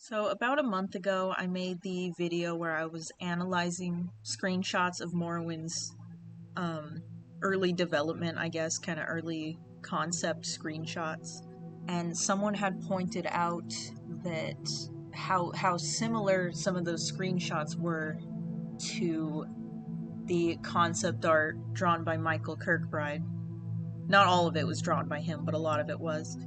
So about a month ago, I made the video where I was analyzing screenshots of Morrowind's um, early development, I guess, kind of early concept screenshots. And someone had pointed out that how similar some of those screenshots were to the concept art drawn by Michael Kirkbride. Not all of it was drawn by him, but a lot of it was.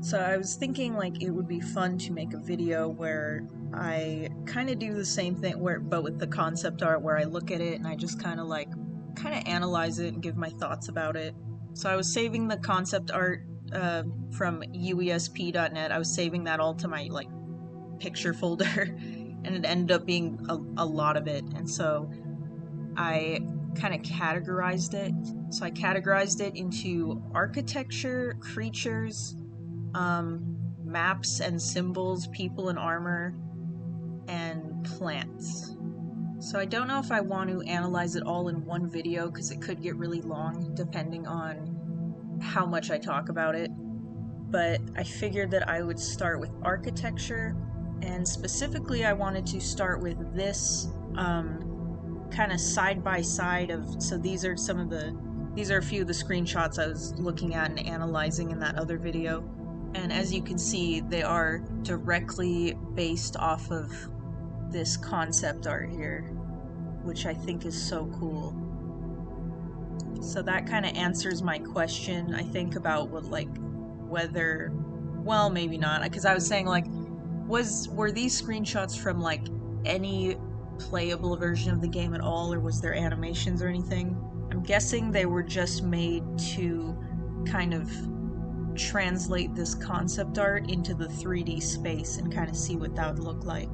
So I was thinking like it would be fun to make a video where I kind of do the same thing but with the concept art where I look at it and I just kind of analyze it and give my thoughts about it. So I was saving the concept art from uesp.net. I was saving that all to my picture folder and it ended up being a lot of it. And so I kind of categorized it. So I categorized it into architecture, creatures, maps and symbols, people and armor, and plants. So I don't know if I want to analyze it all in one video because it could get really long depending on how much I talk about it. But I figured that I would start with architecture, and specifically I wanted to start with this kind of side by side of, so these are a few of the screenshots I was looking at and analyzing in that other video. And as you can see, they are directly based off of this concept art here, which I think is so cool. So that kind of answers my question, I think, about whether, well, maybe not, because I was saying were these screenshots from any playable version of the game at all, or was there animations or anything? I'm guessing they were just made to kind of translate this concept art into the 3D space and kind of see what that would look like.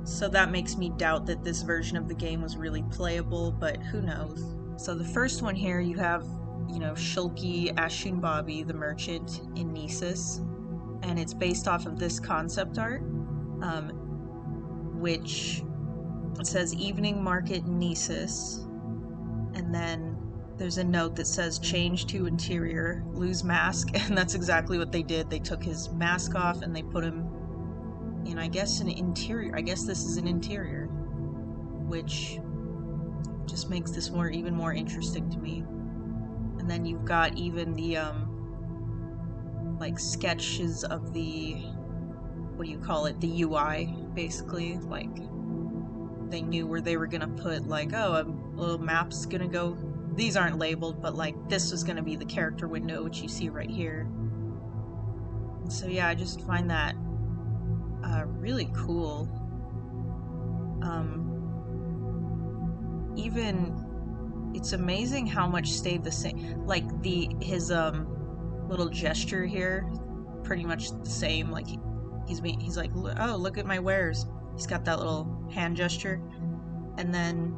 So that makes me doubt that this version of the game was really playable, but who knows. So the first one here, you have, Shulky Ashun Bobby, the merchant in Nisus, and it's based off of this concept art, which it says Evening Market Nisus, and then there's a note that says change to interior, lose mask, and that's exactly what they did. They took his mask off and they put him in, I guess, an interior. I guess this is an interior, which just makes this even more interesting to me. And then you've got even the sketches of the, what do you call it, the UI, basically. They knew where they were gonna put oh, a little map's gonna go. These aren't labeled, but this was gonna be the character window, which you see right here. So yeah, I just find that really cool. Even it's amazing how much stayed the same. His little gesture here, pretty much the same. He's like, oh, look at my wares. He's got that little hand gesture, and then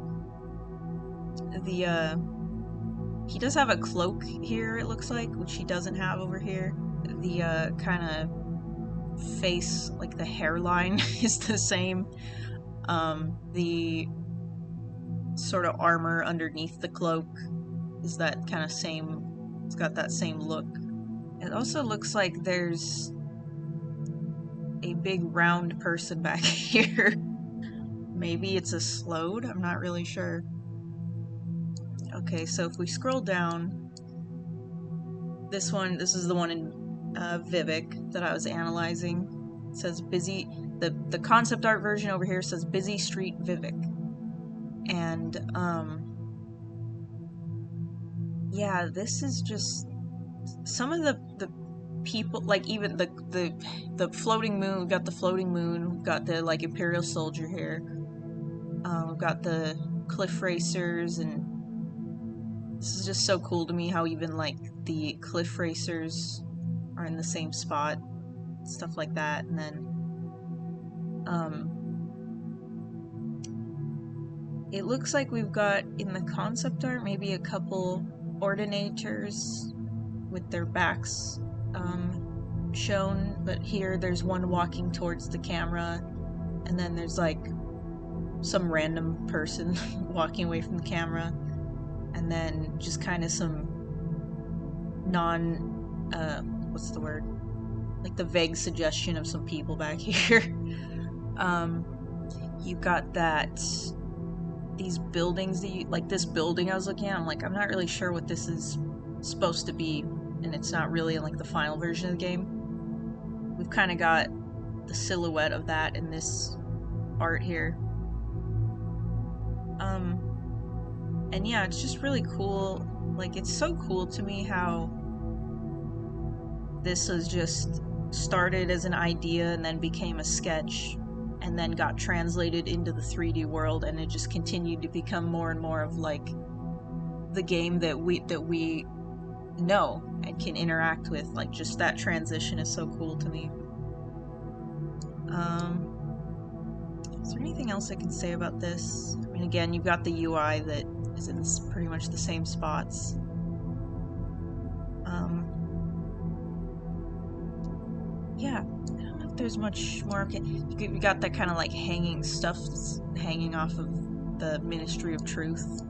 he does have a cloak here, it looks like, which he doesn't have over here. The kind of face, the hairline is the same. The sort of armor underneath the cloak is that kind of same, it's got that same look. It also looks like there's a big round person back here. Maybe it's a Slode? I'm not really sure. Okay, so if we scroll down, this is the one in Vivek that I was analyzing. It says busy, the concept art version over here says Busy Street Vivek. And, yeah, this is just, some of the people, even the floating moon, we've got the floating moon, we've got the, Imperial Soldier here, we've got the cliff racers, and this is just so cool to me how even, the cliff racers are in the same spot, stuff like that, and then, it looks like we've got, in the concept art, maybe a couple ordinators with their backs shown, but here there's one walking towards the camera, and then there's some random person walking away from the camera, and then just kind of some what's the word? like the vague suggestion of some people back here. You got these buildings that you, like this building I was looking at, I'm like, I'm not really sure what this is supposed to be, and it's not really in like the final version of the game. We've kind of got the silhouette of that in this art here. And yeah, it's just really cool. Like, it's so cool to me how this was just started as an idea and then became a sketch and then got translated into the 3D world, and it just continued to become more and more of like the game that we know and can interact with. Like, just that transition is so cool to me. Is there anything else I can say about this? I mean, again, you've got the UI that is in pretty much the same spots. Yeah, I don't know if there's much more. You got that kind of like hanging stuff that's hanging off of the Ministry of Truth.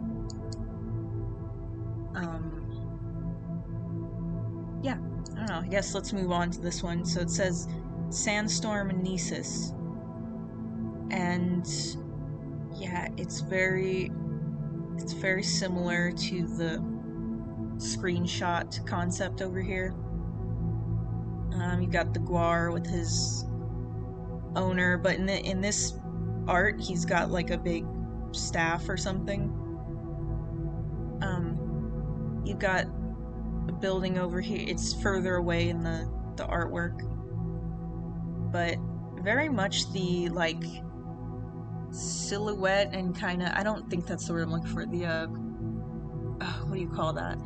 Yeah, I don't know. I guess let's move on to this one. So it says Sandstorm Nesis. And yeah, it's very similar to the screenshot concept over here. You got the Guar with his owner, but in this art, he's got like a big staff or something. You got a building over here. It's further away in the artwork, but very much the like silhouette and kind of, I don't think that's the word I'm looking for. The what do you call that?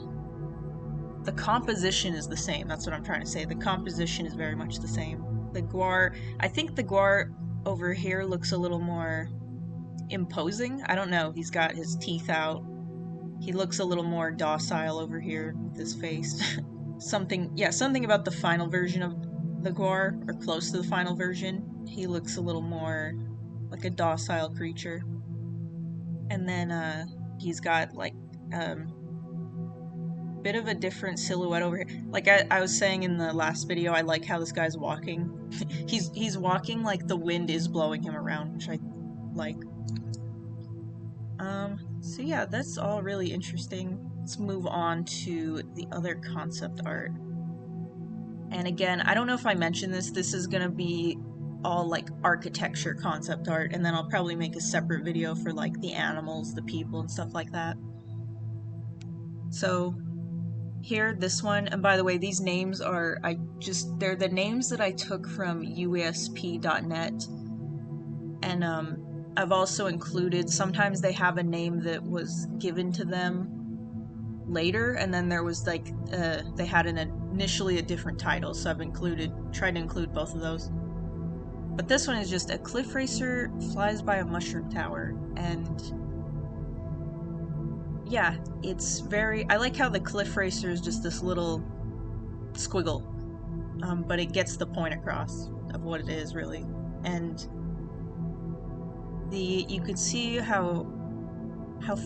The composition is the same. That's what I'm trying to say. The composition is very much the same. The Guar, I think the Guar over here looks a little more imposing. I don't know. He's got his teeth out. He looks a little more docile over here with his face. something about the final version of the Guar, or close to the final version. He looks a little more like a docile creature. And then he's got like bit of a different silhouette over here. Like I was saying in the last video, I like how this guy's walking. he's walking like the wind is blowing him around, which I like. So yeah, that's all really interesting. Let's move on to the other concept art. And again, I don't know if I mentioned this. This is gonna be all like architecture concept art, and then I'll probably make a separate video for like the animals, the people, and stuff like that. So here, this one, and by the way, these names are, they're the names that I took from UASP.net, and I've also included, sometimes they have a name that was given to them later, and then there was like, they had initially a different title, so I've tried to include both of those. But this one is just a cliff racer flies by a mushroom tower, and yeah, it's I like how the cliff racer is just this little squiggle, but it gets the point across of what it is, really. And you could see how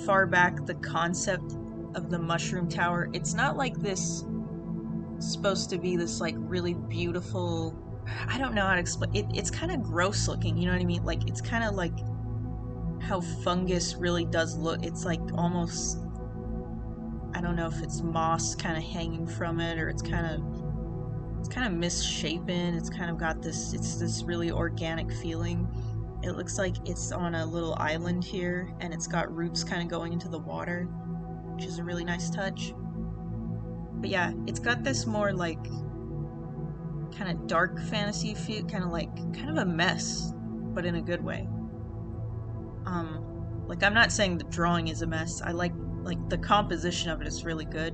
far back the concept of the mushroom tower, it's not like this supposed to be this like really beautiful, I don't know how to explain it. It's kind of gross looking, you know what I mean? Like, it's kind of like how fungus really does look. It's like almost, I don't know if it's moss kind of hanging from it, or it's kind of misshapen. It's kind of got this really organic feeling. It looks like it's on a little island here, and it's got roots kind of going into the water, which is a really nice touch. But yeah, it's got this more like kind of dark fantasy feel, kind of a mess, but in a good way. Like, I'm not saying the drawing is a mess. I like the composition of it is really good.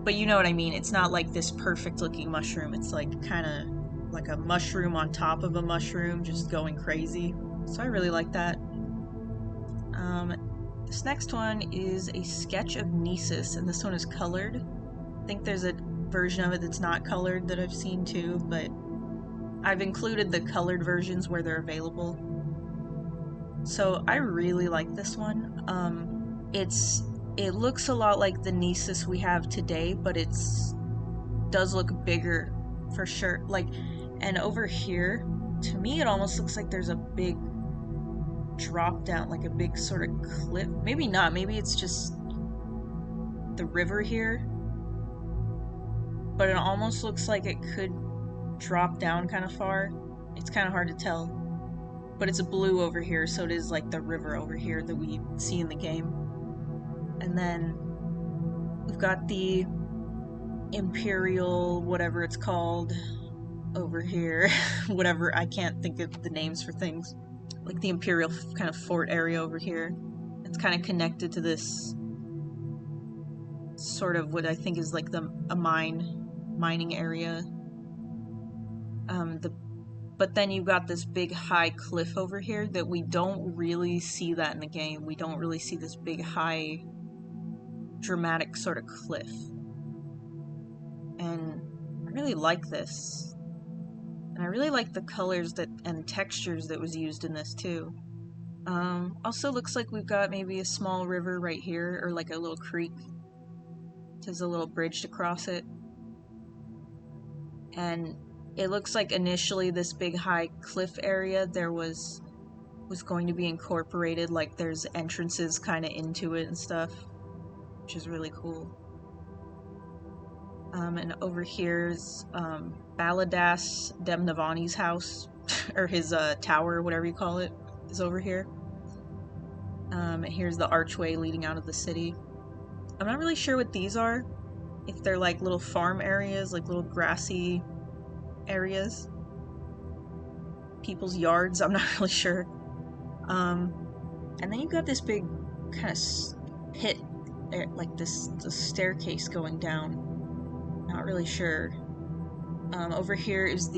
But you know what I mean. It's not like this perfect looking mushroom. It's like kind of like a mushroom on top of a mushroom, just going crazy. So I really like that. This next one is a sketch of Nesis, and this one is colored. I think there's a version of it that's not colored that I've seen too, but I've included the colored versions where they're available. So I really like this one. It looks a lot like the Nesis we have today, but does look bigger for sure. Like, and over here, to me, it almost looks like there's a big drop down, like a big sort of cliff. Maybe not. Maybe it's just the river here. But it almost looks like it could drop down kind of far. It's kind of hard to tell. But it's blue over here, so it is like the river over here that we see in the game. And then we've got the Imperial, whatever it's called, over here. Whatever, I can't think of the names for things. Like the Imperial kind of fort area over here. It's kind of connected to this sort of what I think is like a mining area. But then you've got this big high cliff over here that we don't really see that in the game. We don't really see this big high dramatic sort of cliff. And I really like this. And I really like the colors and textures that was used in this too. Also looks like we've got maybe a small river right here, or like a little creek. There's a little bridge to cross it. And it looks like initially this big high cliff area there was going to be incorporated, like there's entrances kind of into it and stuff, which is really cool. And over here's Baladas Demnavani's house, or his tower, whatever you call it, is over here. Here's the archway leading out of the city. I'm not really sure what these are, if they're like little farm areas, like little grassy areas, people's yards, I'm not really sure. And then you've got this big kind of pit, like this staircase going down. Not really sure. Over here is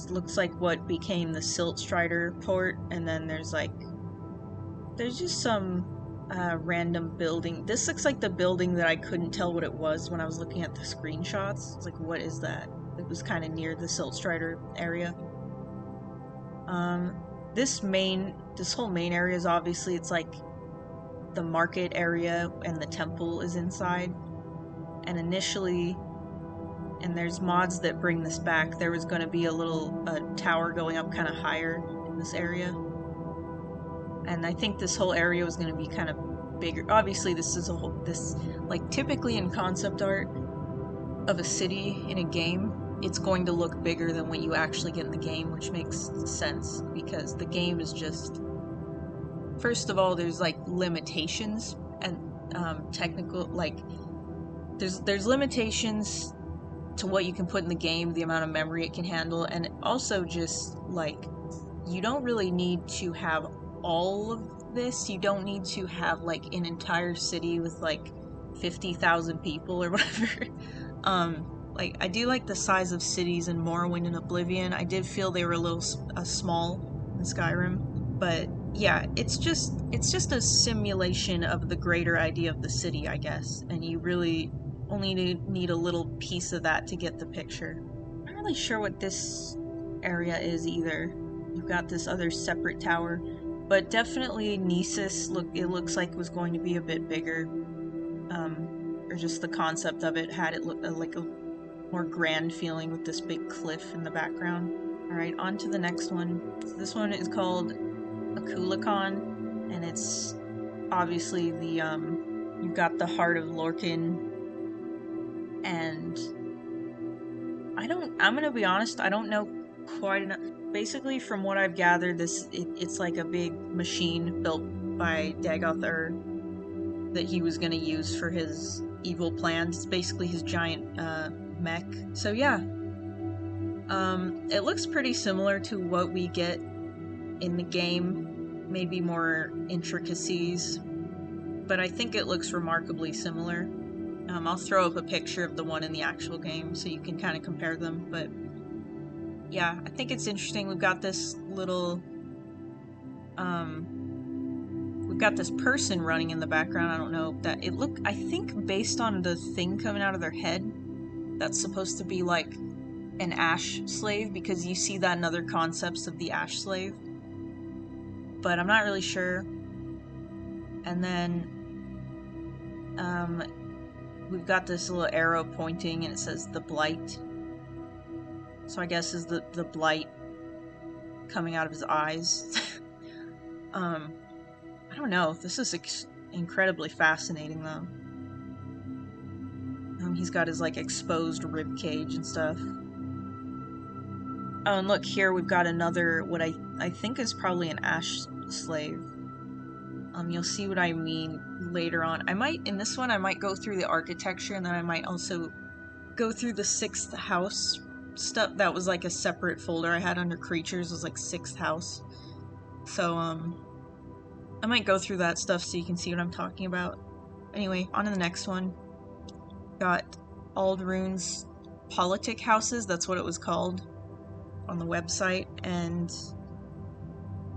looks like what became the Siltstrider port, and then there's just some random building. This looks like the building that I couldn't tell what it was when I was looking at the screenshots. It's like, what is that? It was kind of near the Siltstrider area. This whole main area is obviously, it's like the market area, and the temple is inside. And initially, and there's mods that bring this back, there was going to be a tower going up kind of higher in this area. And I think this whole area was going to be kind of bigger. Obviously, like typically in concept art of a city in a game, it's going to look bigger than what you actually get in the game, which makes sense because the game is just, first of all, there's like limitations and technical, like there's limitations to what you can put in the game, the amount of memory it can handle, and also just like you don't really need to have all of this. You don't need to have like an entire city with like 50,000 people or whatever. Like I do like the size of cities in Morrowind and Oblivion. I did feel they were a little small in Skyrim, but yeah, it's just a simulation of the greater idea of the city, I guess, and you really only need a little piece of that to get the picture. I'm not really sure what this area is either. You've got this other separate tower, but definitely Nisus, it looks like was going to be a bit bigger, or just the concept of it had it look like a more grand feeling with this big cliff in the background. Alright, on to the next one. So this one is called Akulikon, and it's obviously you've got the Heart of Lorkin, and I'm gonna be honest, I don't know quite enough. Basically, from what I've gathered, it's like a big machine built by Dagoth that he was gonna use for his evil plans. It's basically his giant mech. So yeah, it looks pretty similar to what we get in the game, maybe more intricacies, but I think it looks remarkably similar. I'll throw up a picture of the one in the actual game so you can kind of compare them, but yeah, I think it's interesting. We've got this little, we've got this person running in the background. I don't know if that, I think based on the thing coming out of their head, that's supposed to be like an ash slave, because you see that in other concepts of the ash slave, but I'm not really sure. And then, we've got this little arrow pointing and it says the blight. So I guess is the blight coming out of his eyes. I don't know. This is incredibly fascinating though. He's got his like exposed rib cage and stuff. Oh, and look here, we've got another what I think is probably an ash slave. You'll see what I mean later on. In this one I might go through the architecture, and then I might also go through the 6th house stuff. That was like a separate folder I had under creatures, was like 6th house. So I might go through that stuff so you can see what I'm talking about. Anyway, on to the next one. Got Aldrune's politic houses, that's what it was called on the website, and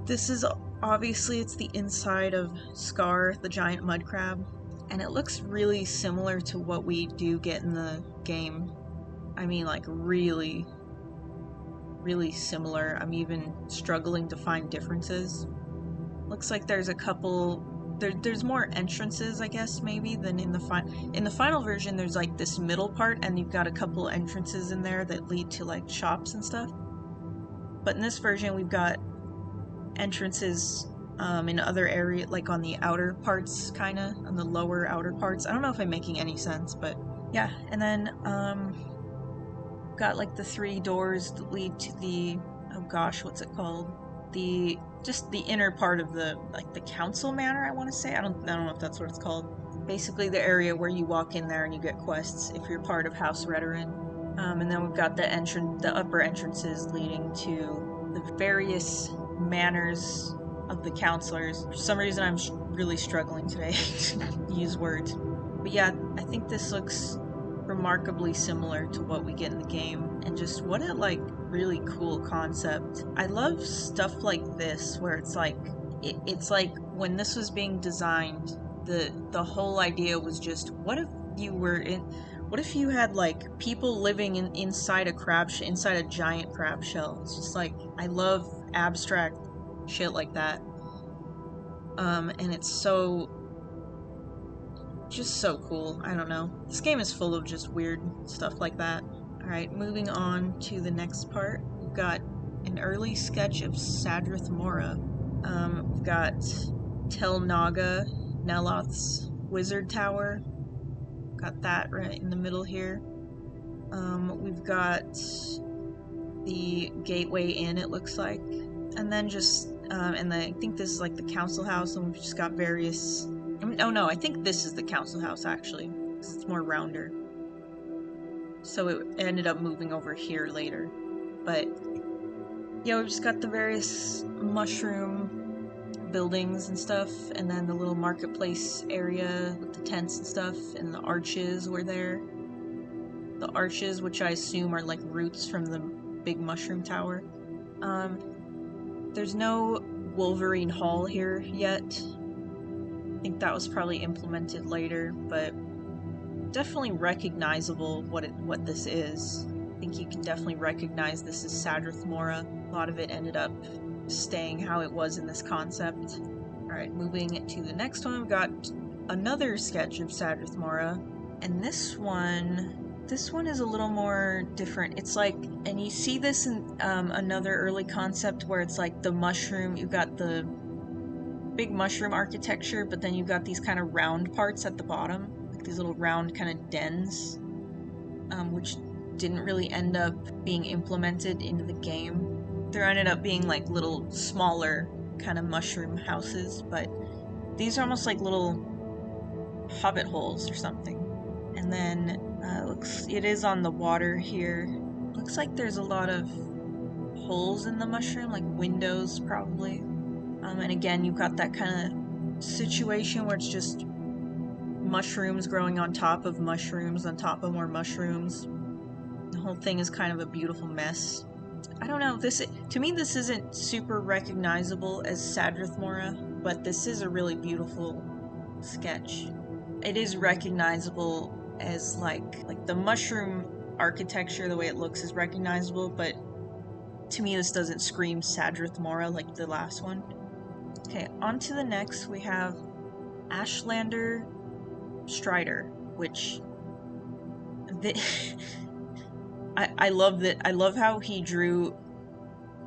this is obviously it's the inside of Scar, the giant mud crab, and it looks really similar to what we do get in the game. I mean, like really, really similar. I'm even struggling to find differences. Looks like there's a couple. There's more entrances, I guess, maybe, than in the final version. There's like this middle part, and you've got a couple entrances in there that lead to like shops and stuff. But in this version, we've got entrances in other areas, like on the outer parts, kind of, on the lower outer parts. I don't know if I'm making any sense, but yeah. And then got like the 3 doors that lead to the, oh gosh, what's it called? Just the inner part of the, like the council manor, I want to say. I don't know if that's what it's called. Basically the area where you walk in there and you get quests if you're part of House Redoran. And then we've got the upper entrances leading to the various manors of the counselors. For some reason I'm really struggling today to use words. But yeah, I think this looks remarkably similar to what we get in the game, and just what a like really cool concept. I love stuff like this where it's like it's like when this was being designed, the whole idea was just what if you had like people living inside inside a giant crab shell. It's just like I love abstract shit like that. And it's just so cool. I don't know. This game is full of just weird stuff like that. Alright, moving on to the next part. We've got an early sketch of Sadrith Mora. We've got Tel Naga, Neloth's Wizard Tower. Got that right in the middle here. We've got the Gateway Inn, it looks like. And then just, I think this is like the council house, and we've just got various... Oh no, I think this is the council house actually, because it's more rounder. So it ended up moving over here later. But yeah, we've just got the various mushroom buildings and stuff, and then the little marketplace area with the tents and stuff, and the arches were there. The arches, which I assume are like roots from the big mushroom tower. There's no Wolverine Hall here yet. I think that was probably implemented later, but definitely recognizable what this is. I think you can definitely recognize this is Sadrith Mora. A lot of it ended up staying how it was in this concept. Alright, moving to the next one, we've got another sketch of Sadrith Mora, and this one is a little more different. It's like, and you see this in another early concept where it's like the mushroom, you've got the big mushroom architecture, but then you've got these kind of round parts at the bottom, like these little round kind of dens, which didn't really end up being implemented into the game. There ended up being like little smaller kind of mushroom houses, but these are almost like little hobbit holes or something. And then it is on the water here. Looks like there's a lot of holes in the mushroom, like windows probably. And again, you've got that kind of situation where it's just mushrooms growing on top of mushrooms on top of more mushrooms. The whole thing is kind of a beautiful mess. I don't know, to me this isn't super recognizable as Sadrith Mora, but this is a really beautiful sketch. It is recognizable as like the mushroom architecture, the way it looks is recognizable, but to me this doesn't scream Sadrith Mora like the last one. Okay, on to the next, we have Ashlander Strider, which I love that. I love how he drew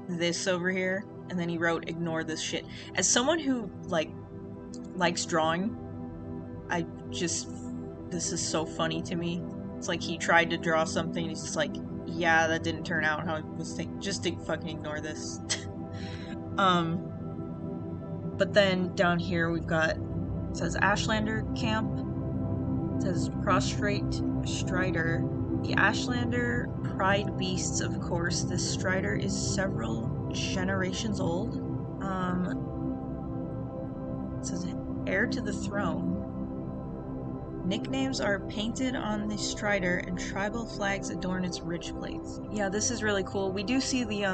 this over here, and then he wrote "ignore this shit." As someone who likes drawing, I just this is so funny to me. It's like he tried to draw something, and he's just like, yeah, that didn't turn out how I was thinking. Just to fucking ignore this. But then down here we've got, it says Ashlander Camp. It says Prostrate Strider. The Ashlander Pride Beasts, of course. This Strider is several generations old. It says Heir to the Throne. Nicknames are painted on the Strider and tribal flags adorn its ridge plates. Yeah, this is really cool. We do see the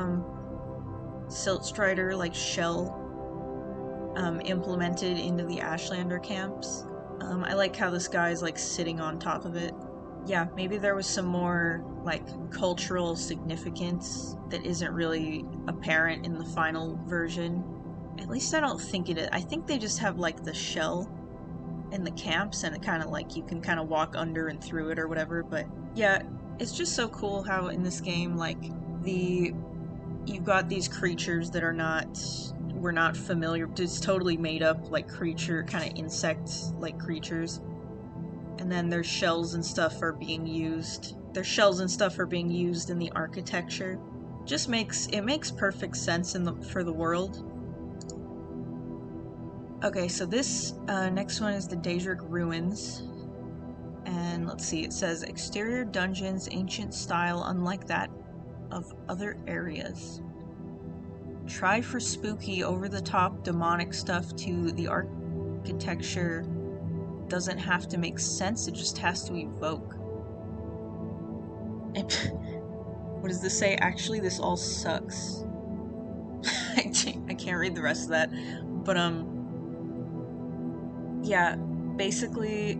Silt Strider like shell implemented into the Ashlander camps. I like how this guy's like sitting on top of it. Yeah, maybe there was some more like cultural significance that isn't really apparent in the final version. At least I don't think it is. I think they just have like the shell in the camps, and it kind of like you can kind of walk under and through it or whatever. But yeah, it's just so cool how in this game like you've got these creatures that are we're not familiar, just totally made up like creature, kind of insect like creatures, and then their shells and stuff are being used. Their shells and stuff are being used in the architecture. Just makes perfect sense for the world. Okay, so this next one is the Daedric Ruins. And let's see, it says exterior dungeons, ancient style, unlike that of other areas. Try for spooky, over-the-top, demonic stuff to the architecture. Doesn't have to make sense, it just has to evoke. What does this say? Actually, this all sucks. I can't read the rest of that. But, yeah, basically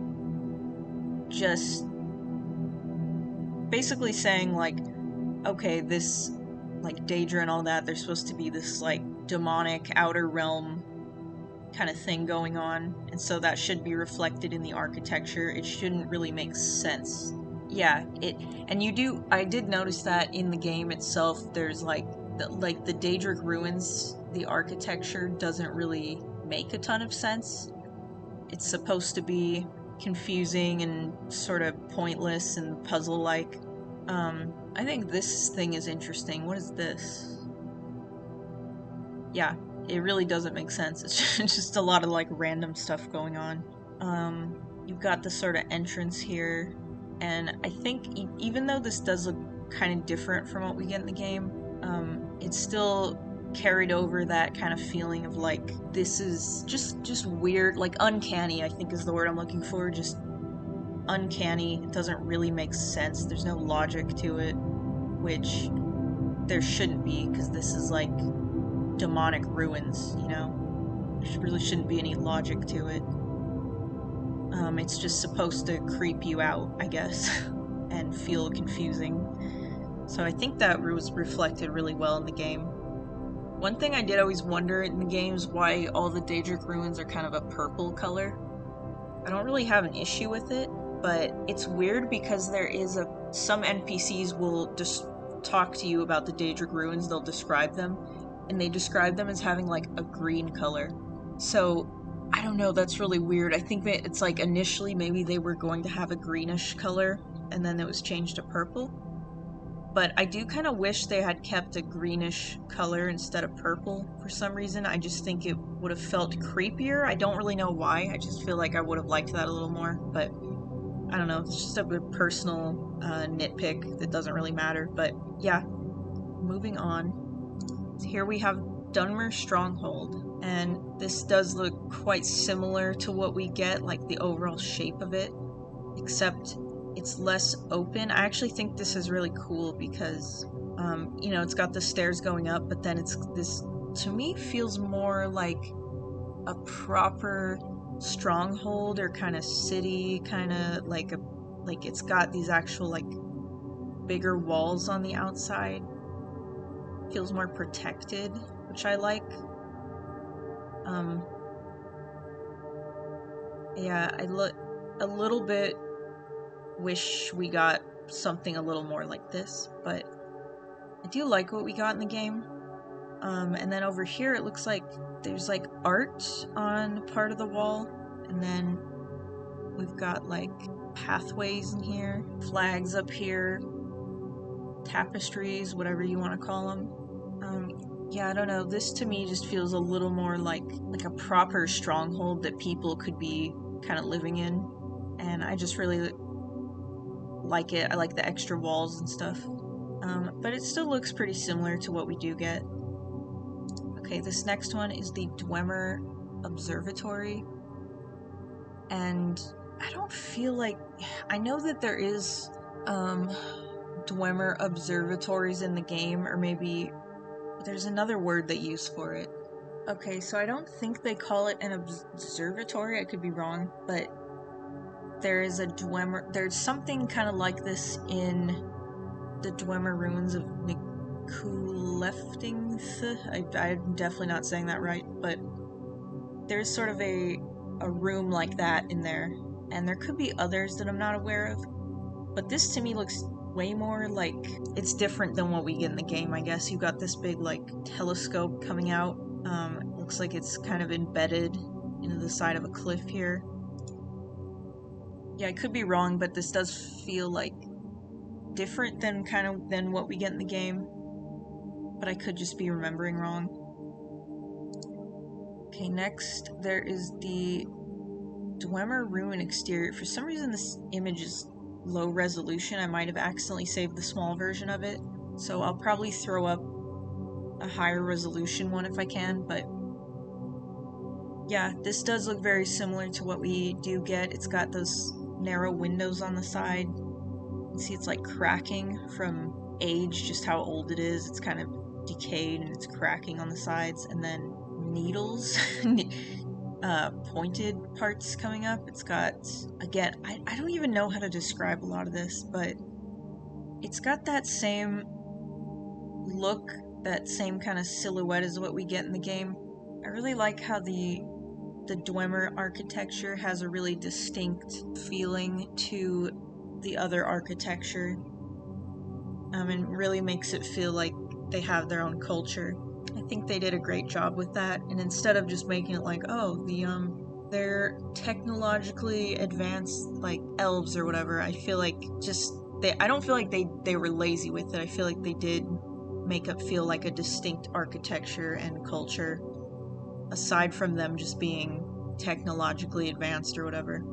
saying like, okay, this like Daedra and all that, they're supposed to be this like demonic outer realm kind of thing going on, and so that should be reflected in the architecture. It shouldn't really make sense. Yeah, I did notice that in the game itself, there's like the Daedric Ruins, the architecture doesn't really make a ton of sense. It's supposed to be confusing and sort of pointless and puzzle-like. I think this thing is interesting. What is this? Yeah, it really doesn't make sense. It's just a lot of like random stuff going on. You've got the sort of entrance here, and I think even though this does look kind of different from what we get in the game, it's still carried over that kind of feeling of like, this is just weird, like uncanny, I think is the word I'm looking for. Just uncanny. It doesn't really make sense. There's no logic to it, which there shouldn't be, because this is like demonic ruins, you know? There really shouldn't be any logic to it. It's just supposed to creep you out, I guess, and feel confusing. So I think that was reflected really well in the game. One thing I did always wonder in the game is why all the Daedric ruins are kind of a purple color. I don't really have an issue with it, but it's weird because there is some NPCs will just talk to you about the Daedric ruins, they'll describe them, and they describe them as having like a green color. So I don't know, that's really weird. I think that it's like initially maybe they were going to have a greenish color and then it was changed to purple. But I do kind of wish they had kept a greenish color instead of purple for some reason. I just think it would have felt creepier. I don't really know why. I just feel like I would have liked that a little more. But I don't know. It's just a personal nitpick that doesn't really matter. But yeah, moving on. So here we have Dunmer Stronghold. And this does look quite similar to what we get, like the overall shape of it. Except it's less open. I actually think this is really cool because, you know, it's got the stairs going up, but then this, to me, feels more like a proper stronghold or kind of city, kind of like it's got these actual, like, bigger walls on the outside. Feels more protected, which I like. Yeah, I look a little bit wish we got something a little more like this, but I do like what we got in the game. And then over here it looks like there's like art on part of the wall, and then we've got like pathways in here, flags up here, tapestries, whatever you want to call them. Yeah, I don't know. This to me just feels a little more like a proper stronghold that people could be kind of living in, and I just really like it. I like the extra walls and stuff. But it still looks pretty similar to what we do get. Okay, this next one is the Dwemer Observatory, and I don't feel like... I know that there is Dwemer observatories in the game, or maybe there's another word they use for it. Okay, so I don't think they call it an observatory, I could be wrong, but there is a Dwemer... There's something kind of like this in the Dwemer ruins of Nikuleftingth. I'm definitely not saying that right, but there's sort of a room like that in there, and there could be others that I'm not aware of, but this to me looks way more like it's different than what we get in the game, I guess. You got this big like telescope coming out. It looks like it's kind of embedded into the side of a cliff here. Yeah, I could be wrong, but this does feel like different than what we get in the game, but I could just be remembering wrong. Okay, next there is the Dwemer ruin exterior. For some reason this image is low resolution. I might have accidentally saved the small version of it, so I'll probably throw up a higher resolution one if I can, but yeah, this does look very similar to what we do get. It's got those narrow windows on the side. You can see it's like cracking from age, just how old it is. It's kind of decayed and it's cracking on the sides, and then needles pointed parts coming up. It's got, again, I don't even know how to describe a lot of this, but it's got that same look, that same kind of silhouette as what we get in the game. I really like how the Dwemer architecture has a really distinct feeling to the other architecture, and really makes it feel like they have their own culture. I think they did a great job with that, and instead of just making it like, oh, they're technologically advanced like elves or whatever, I feel like I don't feel like they were lazy with it. I feel like they did make it feel like a distinct architecture and culture, aside from them just being technologically advanced or whatever.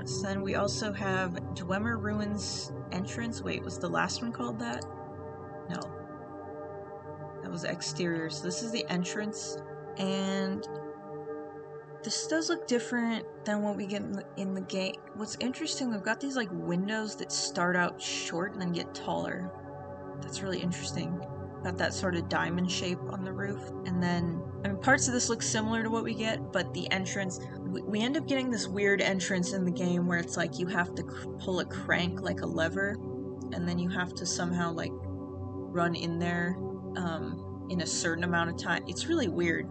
So then we also have Dwemer Ruins entrance. Wait, was the last one called that? No. That was exterior. So this is the entrance, and this does look different than what we get in the game. What's interesting, we've got these like windows that start out short and then get taller. That's really interesting. Got that sort of diamond shape on the roof, and then, I mean, parts of this look similar to what we get, but the entrance, we end up getting this weird entrance in the game where it's like you have to pull a crank like a lever, and then you have to somehow like run in there in a certain amount of time. It's really weird,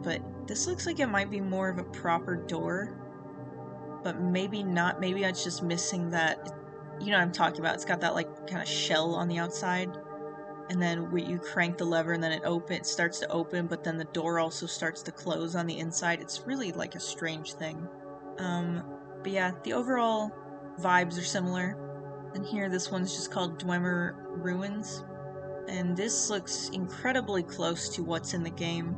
but this looks like it might be more of a proper door, but maybe not. Maybe it's just missing that, you know what I'm talking about. It's got that like kind of shell on the outside, and then you crank the lever and then it starts to open, but then the door also starts to close on the inside. It's really like a strange thing. But yeah, the overall vibes are similar. And here, this one's just called Dwemer Ruins, and this looks incredibly close to what's in the game.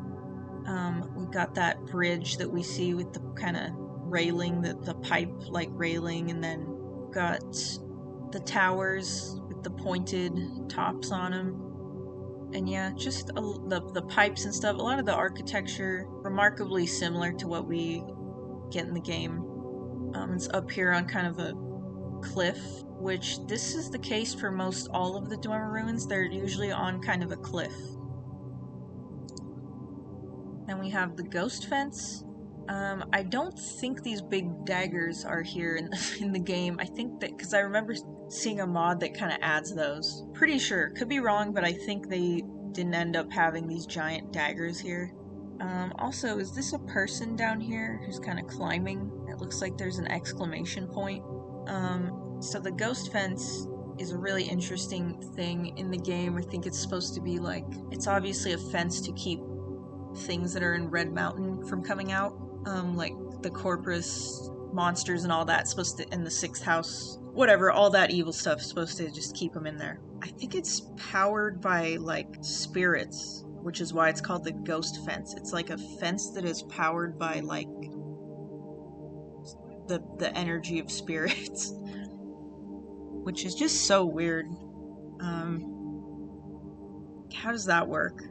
We've got that bridge that we see with the kind of railing, the pipe-like railing, and then we've got the towers with the pointed tops on them. And yeah, just the pipes and stuff. A lot of the architecture, remarkably similar to what we get in the game. It's up here on kind of a cliff, which this is the case for most all of the Dwemer ruins. They're usually on kind of a cliff. Then we have the ghost fence. I don't think these big daggers are here in the game. I think that, because I remember seeing a mod that kind of adds those. Pretty sure. Could be wrong, but I think they didn't end up having these giant daggers here. Also, is this a person down here who's kind of climbing? It looks like there's an exclamation point. So the ghost fence is a really interesting thing in the game. I think it's supposed to be like, it's obviously a fence to keep things that are in Red Mountain from coming out, like the Corpus monsters and all that, supposed to, in the sixth house, whatever, all that evil stuff supposed to just keep them in there. I think it's powered by like spirits, which is why it's called the ghost fence. It's like a fence that is powered by like the energy of spirits, which is just so weird. How does that work?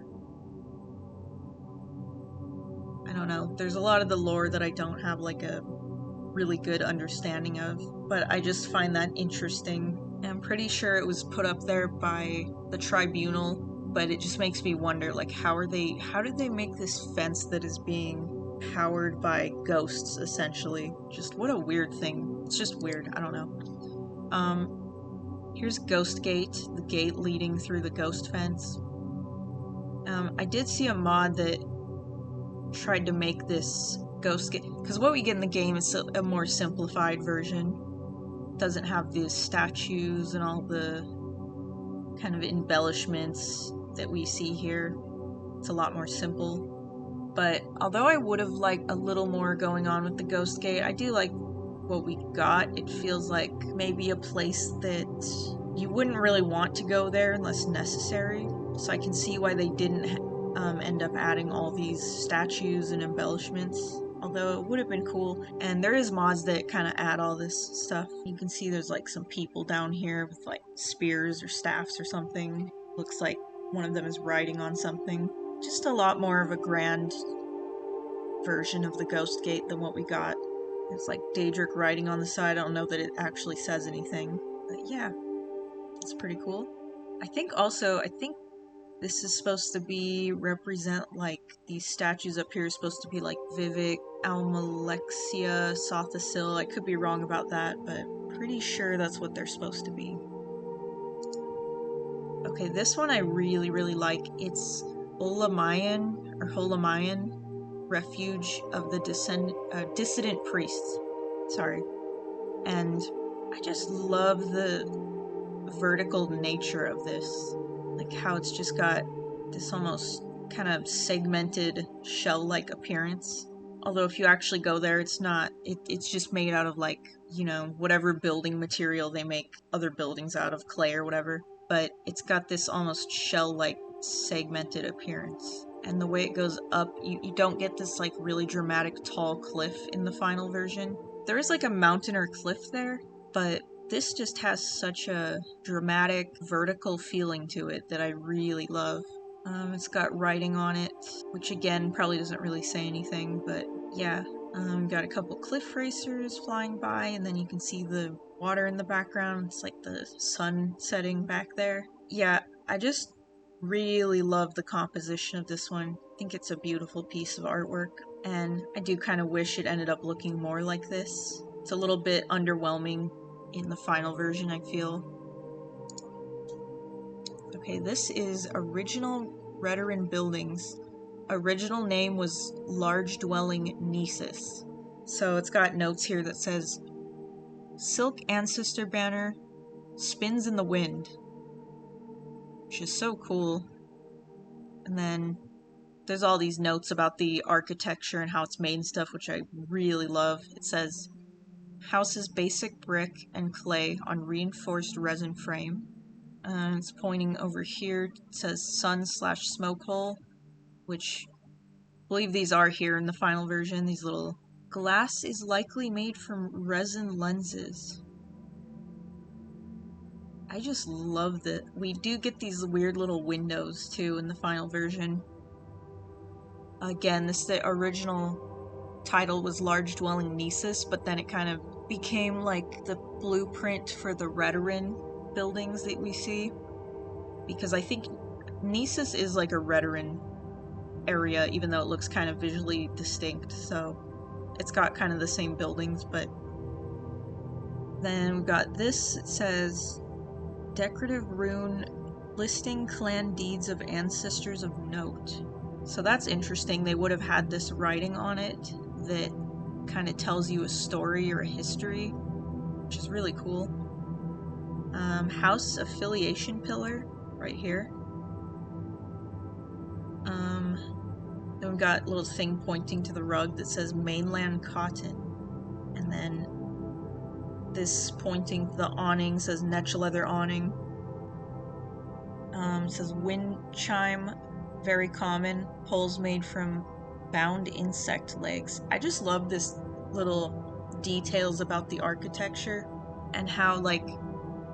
I don't know. There's a lot of the lore that I don't have like a really good understanding of, but I just find that interesting. I'm pretty sure it was put up there by the tribunal, but it just makes me wonder, like, how did they make this fence that is being powered by ghosts, essentially? Just what a weird thing. It's just weird. I don't know. Here's Ghost Gate, the gate leading through the ghost fence. I did see a mod that tried to make this ghost gate, because what we get in the game is a more simplified version. It doesn't have the statues and all the kind of embellishments that we see here. It's a lot more simple. But although I would have liked a little more going on with the ghost gate, I do like what we got. It feels like maybe a place that you wouldn't really want to go there unless necessary. So I can see why they didn't end up adding all these statues and embellishments, although it would have been cool. And there is mods that kind of add all this stuff. You can see there's like some people down here with like spears or staffs or something. Looks like one of them is riding on something. Just a lot more of a grand version of the Ghost Gate than what we got. It's like Daedric riding on the side. I don't know that it actually says anything, but yeah, it's pretty cool. I think this is supposed to be represent like these statues up here are supposed to be like Vivek, Almalexia, Sothasil. I could be wrong about that, but pretty sure that's what they're supposed to be. Okay, this one I really, really like. It's Holamayan, Refuge of the Dissident Priests. Sorry. And I just love the vertical nature of this. Like how it's just got this almost kind of segmented shell-like appearance. Although if you actually go there, it's not. It's just made out of like, you know, whatever building material they make other buildings out of, clay or whatever. But it's got this almost shell-like segmented appearance. And the way it goes up, you don't get this like really dramatic tall cliff in the final version. There is like a mountain or cliff there, but this just has such a dramatic, vertical feeling to it that I really love. It's got writing on it, which again probably doesn't really say anything, but yeah. Got a couple cliff racers flying by, and then you can see the water in the background. It's like the sun setting back there. Yeah, I just really love the composition of this one. I think it's a beautiful piece of artwork, and I do kind of wish it ended up looking more like this. It's a little bit underwhelming in the final version, I feel. Okay, this is original Redoran buildings. Original name was Large Dwelling Nesis. So it's got notes here that says, Silk Ancestor Banner spins in the wind, which is so cool. And then there's all these notes about the architecture and how it's made and stuff, which I really love. It says, house is basic brick and clay on reinforced resin frame. It's pointing over here. It says sun/smoke hole, which I believe these are here in the final version. These little glass is likely made from resin lenses. I just love that. We do get these weird little windows too in the final version. Again, the original title was Large Dwelling Nesis, but then it kind of became like the blueprint for the Redoran buildings that we see, because I think Nesis is like a Redoran area, even though it looks kind of visually distinct, so it's got kind of the same buildings. But then we've got this. It says decorative rune listing clan deeds of ancestors of note. So that's interesting. They would have had this writing on it that kind of tells you a story or a history, which is really cool. House affiliation pillar right here. Then we've got a little thing pointing to the rug that says mainland cotton. And then this pointing to the awning says netch leather awning. It says wind chime, very common. Poles made from bound insect legs. I just love this little details about the architecture and how, like,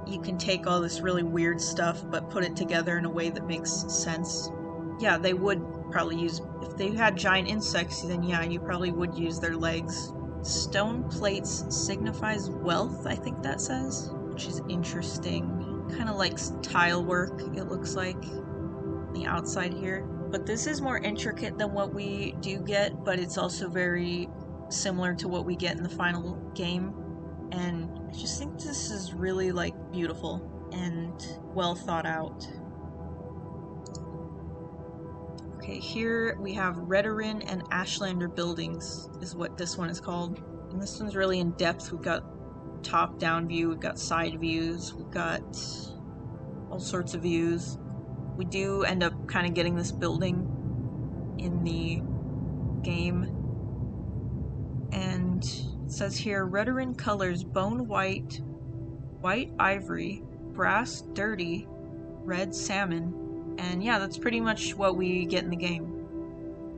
you can take all this really weird stuff but put it together in a way that makes sense. Yeah, they would probably use, if they had giant insects, then yeah, you probably would use their legs. Stone plates signifies wealth, I think that says, which is interesting. Kind of like tile work, it looks like, on the outside here. But this is more intricate than what we do get, but it's also very similar to what we get in the final game. And I just think this is really, like, beautiful and well thought out. Okay, here we have Redoran and Ashlander buildings is what this one is called. And this one's really in depth. We've got top-down view, we've got side views, we've got all sorts of views. We do end up kind of getting this building in the game. And it says here, Redoran colors bone white, white ivory, brass dirty, red salmon. And yeah, that's pretty much what we get in the game.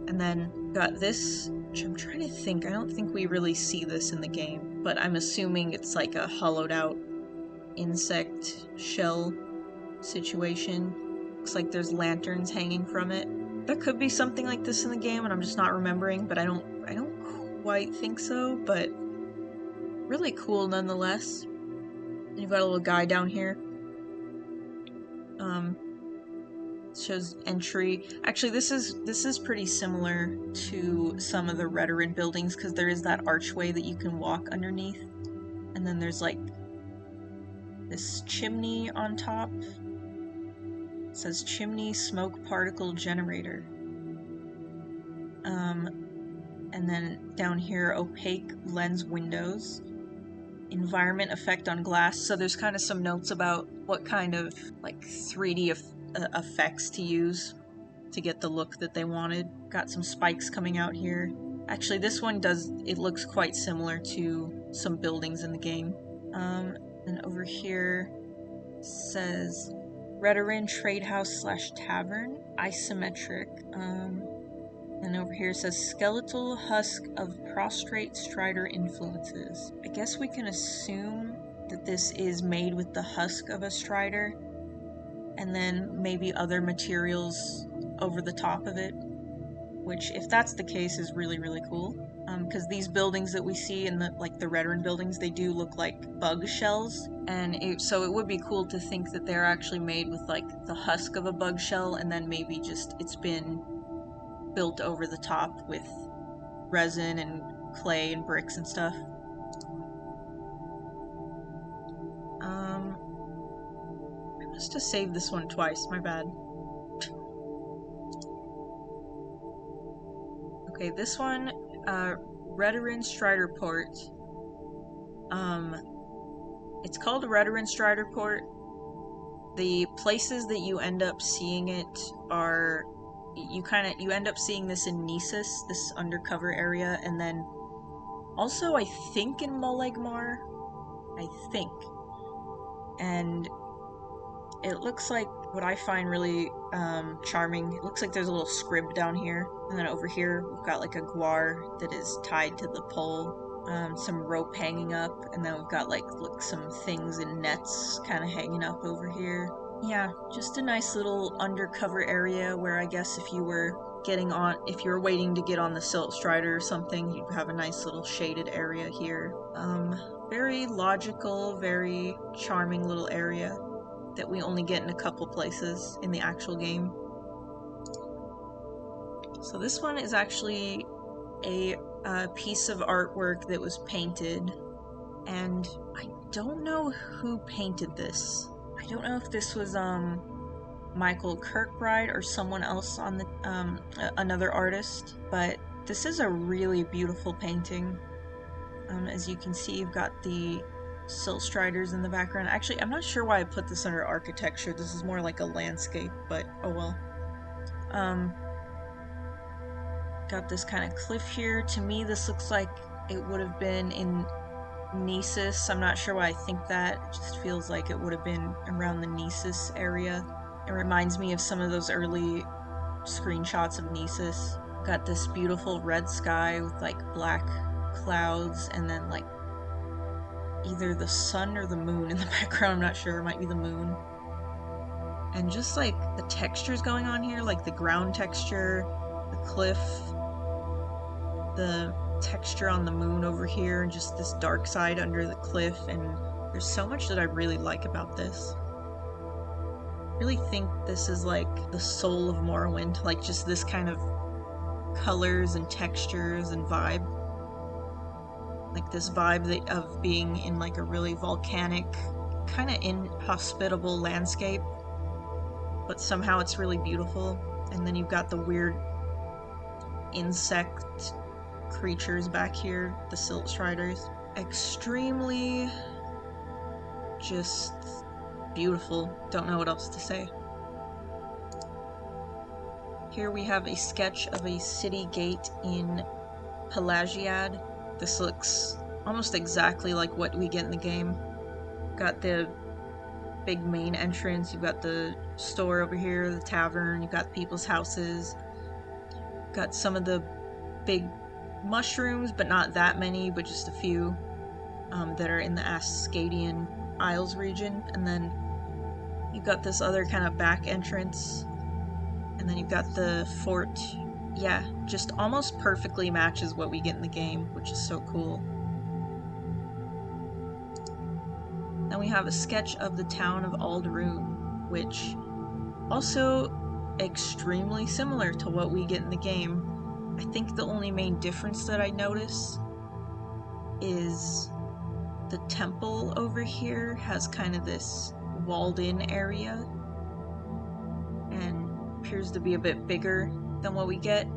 And then got this, which I'm trying to think, I don't think we really see this in the game, but I'm assuming it's like a hollowed out insect shell situation. Looks like there's lanterns hanging from it. There could be something like this in the game and I'm just not remembering, but I don't quite think so, but really cool nonetheless. You've got a little guy down here. Shows entry. Actually, this is pretty similar to some of the Redoran buildings because there is that archway that you can walk underneath, and then there's like this chimney on top. It says chimney smoke particle generator. And then down here, opaque lens windows. Environment effect on glass. So there's kind of some notes about what kind of like 3D effects to use to get the look that they wanted. Got some spikes coming out here. Actually, this one it looks quite similar to some buildings in the game. And over here says Redoran Trade House / Tavern, isometric. And over here it says skeletal husk of prostrate strider influences. I guess we can assume that this is made with the husk of a strider, and then maybe other materials over the top of it, which, if that's the case, is really, really cool. Because these buildings that we see in the Redoran buildings, they do look like bug shells, and so it would be cool to think that they're actually made with like the husk of a bug shell, and then maybe just it's been built over the top with resin and clay and bricks and stuff. I must have saved this one twice, my bad. Okay, this one, Redoran Strider Port. It's called Redoran Strider Port. The places that you end up seeing it are, you end up seeing this in Nisus, this undercover area, and then also I think in Molegmar, I think. And it looks like, what I find really charming, it looks like there's a little scrib down here, and then over here we've got like a guar that is tied to the pole, some rope hanging up, and then we've got like some things in nets kind of hanging up over here. Yeah, just a nice little undercover area where I guess if you were waiting to get on the Silt Strider or something, you'd have a nice little shaded area here. Very logical, very charming little area that we only get in a couple places in the actual game. So this one is actually a piece of artwork that was painted, and I don't know who painted this. I don't know if this was Michael Kirkbride or someone else on the another artist, but this is a really beautiful painting. As you can see, you've got the silt striders in the background. Actually, I'm not sure why I put this under architecture. This is more like a landscape, but oh well. Got this kind of cliff here. To me, this looks like it would have been in Nisus. I'm not sure why I think that. It just feels like it would have been around the Nisus area. It reminds me of some of those early screenshots of Nisus. Got this beautiful red sky with like black clouds and then like either the sun or the moon in the background. I'm not sure. It might be the moon. And just like the textures going on here, like the ground texture, the cliff, the texture on the moon over here, and just this dark side under the cliff, and there's so much that I really like about this. I really think this is like the soul of Morrowind, like just this kind of colors and textures and vibe. Like this vibe of being in like a really volcanic, kind of inhospitable landscape, but somehow it's really beautiful. And then you've got the weird insect creatures back here, the silt striders. Extremely just beautiful. Don't know what else to say. Here we have a sketch of a city gate in Pelagiad. This looks almost exactly like what we get in the game. Got the big main entrance, you've got the store over here, the tavern, you've got people's houses. Got some of the big mushrooms, but not that many, but just a few that are in the Ascadian Isles region. And then you've got this other kind of back entrance. And then you've got the fort. Yeah, just almost perfectly matches what we get in the game, which is so cool. Then we have a sketch of the town of Ald'ruhn, which also extremely similar to what we get in the game. I think the only main difference that I notice is the temple over here has kind of this walled-in area and appears to be a bit bigger than what we get,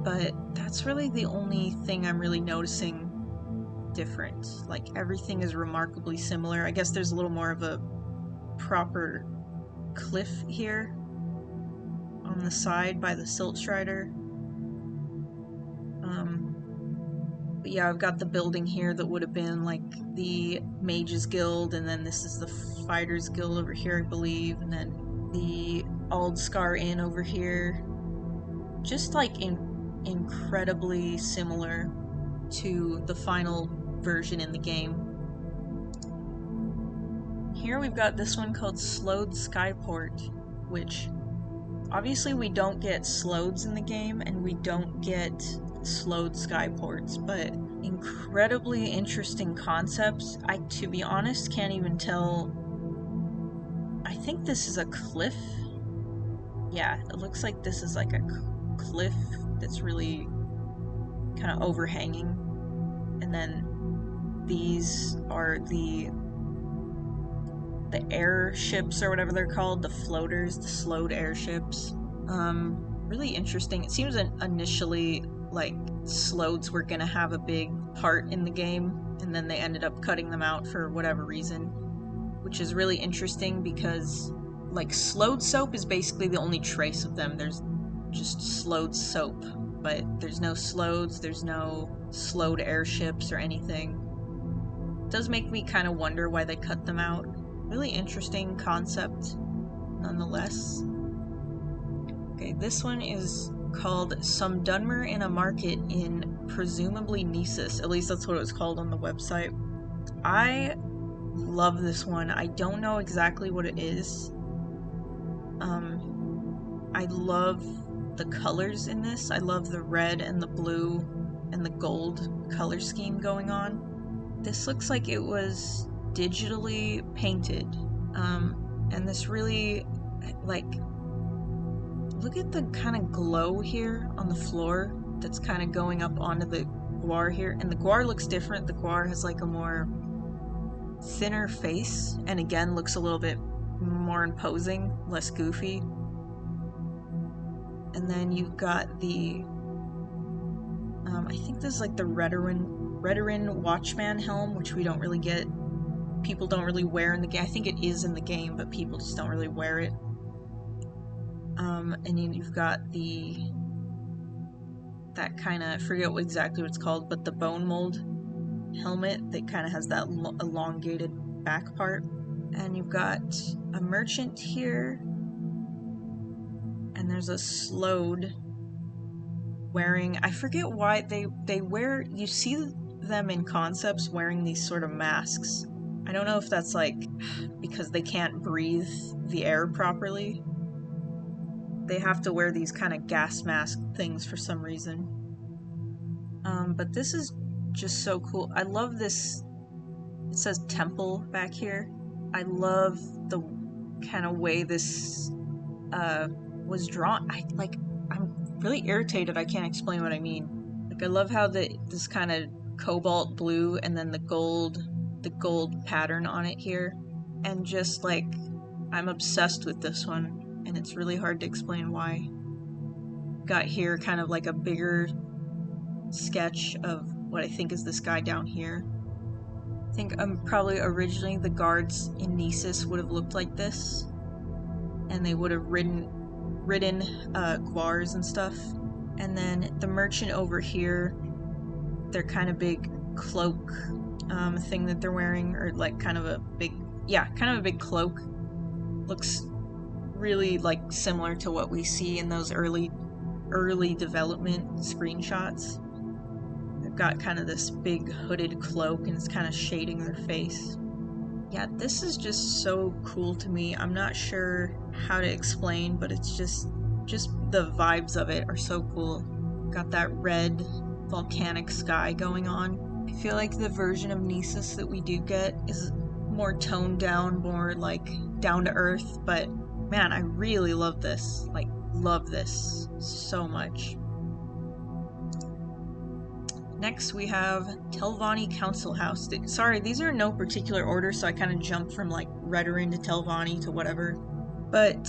but that's really the only thing I'm really noticing different. Like, everything is remarkably similar. I guess there's a little more of a proper cliff here on the side by the silt strider. But yeah, I've got the building here that would have been like the Mages Guild, and then this is the Fighters Guild over here, I believe, and then the Aldskar Inn over here. Just like incredibly similar to the final version in the game. Here we've got this one called Slowed Skyport, which obviously we don't get Slodes in the game, and we don't get slowed skyports, but incredibly interesting concepts. I, to be honest, can't even tell. I think this is a cliff. Yeah, it looks like this is like a cliff that's really kind of overhanging, and then these are the airships or whatever they're called, the floaters, the slowed airships. Really interesting. It seems initially like slodes were gonna have a big part in the game, and then they ended up cutting them out for whatever reason, which is really interesting because like slowed soap is basically the only trace of them. There's just slowed soap, but there's no slodes, there's no slowed airships or anything. It does make me kind of wonder why they cut them out. Really interesting concept nonetheless. Okay, this one is called Some Dunmer in a Market in presumably Nisus. At least that's what it was called on the website. I love this one. I don't know exactly what it is. I love the colors in this. I love the red and the blue and the gold color scheme going on. This looks like it was digitally painted. And this really, like, look at the kind of glow here on the floor that's kind of going up onto the guar here. And the guar looks different. The guar has like a more thinner face, and again looks a little bit more imposing, less goofy. And then you've got the I think this is like the Redoran Badelyn Watchman helm, which we don't really get. People don't really wear in the game. I think it is in the game, but people just don't really wear it. And then you've got that kind of, I forget exactly what it's called, but the bone mold helmet that kind of has that elongated back part. And you've got a merchant here, and there's a slode wearing, I forget why they wear, you see them in concepts wearing these sort of masks. I don't know if that's like because they can't breathe the air properly. They have to wear these kind of gas mask things for some reason. But this is just so cool. I love this. It says temple back here. I love the kind of way this was drawn. I'm really irritated. I can't explain what I mean. Like, I love how this kind of cobalt blue and then the gold pattern on it here. And just like, I'm obsessed with this one, and it's really hard to explain why. Got here kind of like a bigger sketch of what I think is this guy down here. I think probably originally the guards in Nessus would have looked like this, and they would have ridden guars and stuff. And then the merchant over here, their kind of big cloak thing that they're wearing, or like kind of a big cloak, looks really like similar to what we see in those early development screenshots. They've got kind of this big hooded cloak, and it's kind of shading their face. Yeah, this is just so cool to me. I'm not sure how to explain, but it's just the vibes of it are so cool. Got that red volcanic sky going on. I feel like the version of Nessus that we do get is more toned down, more like down to earth, but man, I really love this. Like, love this so much. Next we have Telvanni Council House. Sorry, these are in no particular order, so I kind of jumped from like Badelyn to Telvanni to whatever. But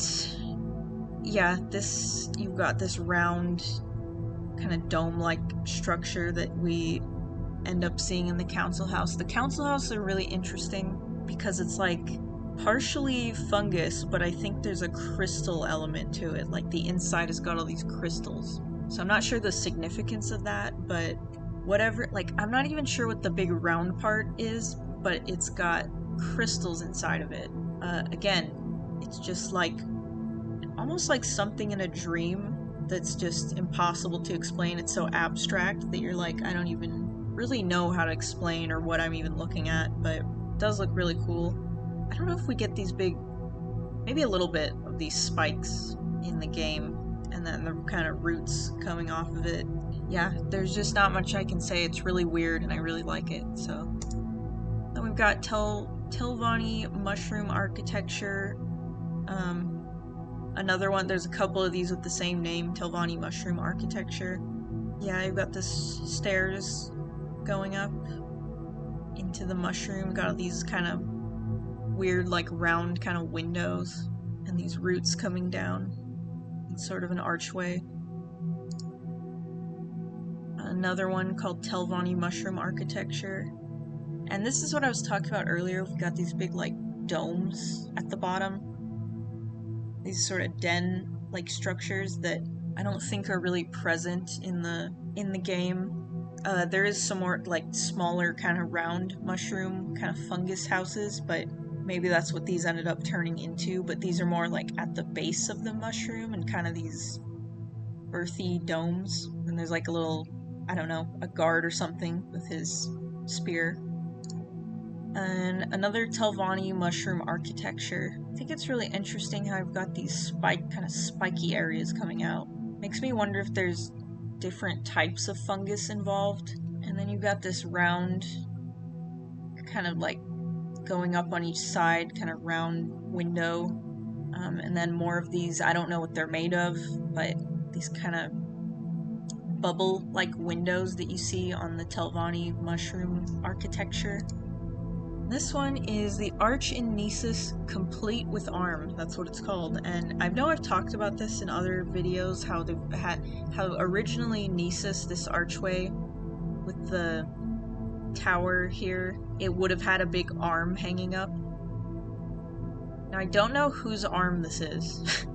yeah, you've got this round kind of dome-like structure that we end up seeing in the Council House. The Council House are really interesting because it's like partially fungus, but I think there's a crystal element to it. Like the inside has got all these crystals. So I'm not sure the significance of that, but whatever, like, I'm not even sure what the big round part is, but it's got crystals inside of it. Again, it's just like, almost like something in a dream that's just impossible to explain. It's so abstract that you're like, I don't even really know how to explain or what I'm even looking at, but it does look really cool. I don't know if we get these big, maybe a little bit of these spikes in the game, and then the kind of roots coming off of it. Yeah, there's just not much I can say. It's really weird, and I really like it. So then we've got Telvanni mushroom architecture. Another one. There's a couple of these with the same name, Telvanni mushroom architecture. Yeah, you've got this stairs going up into the mushroom. Got all these kind of weird, like round kind of windows, and these roots coming down. It's sort of an archway. Another one called Telvanni mushroom architecture. And this is what I was talking about earlier. We've got these big like domes at the bottom. These sort of den-like structures that I don't think are really present in the game. There is some more like smaller kind of round mushroom kind of fungus houses, but maybe that's what these ended up turning into. But these are more like at the base of the mushroom and kind of these earthy domes. And there's like a little, I don't know, a guard or something with his spear. And another Telvanni mushroom architecture. I think it's really interesting how I've got these kind of spiky areas coming out. Makes me wonder if there's different types of fungus involved. And then you've got this round, kind of like going up on each side, kind of round window. And then more of these, I don't know what they're made of, but these kind of bubble-like windows that you see on the Telvanni mushroom architecture. This one is the Arch in Nessus complete with arm. That's what it's called. And I know I've talked about this in other videos, how originally Nessus, this archway with the tower here, it would have had a big arm hanging up. Now I don't know whose arm this is,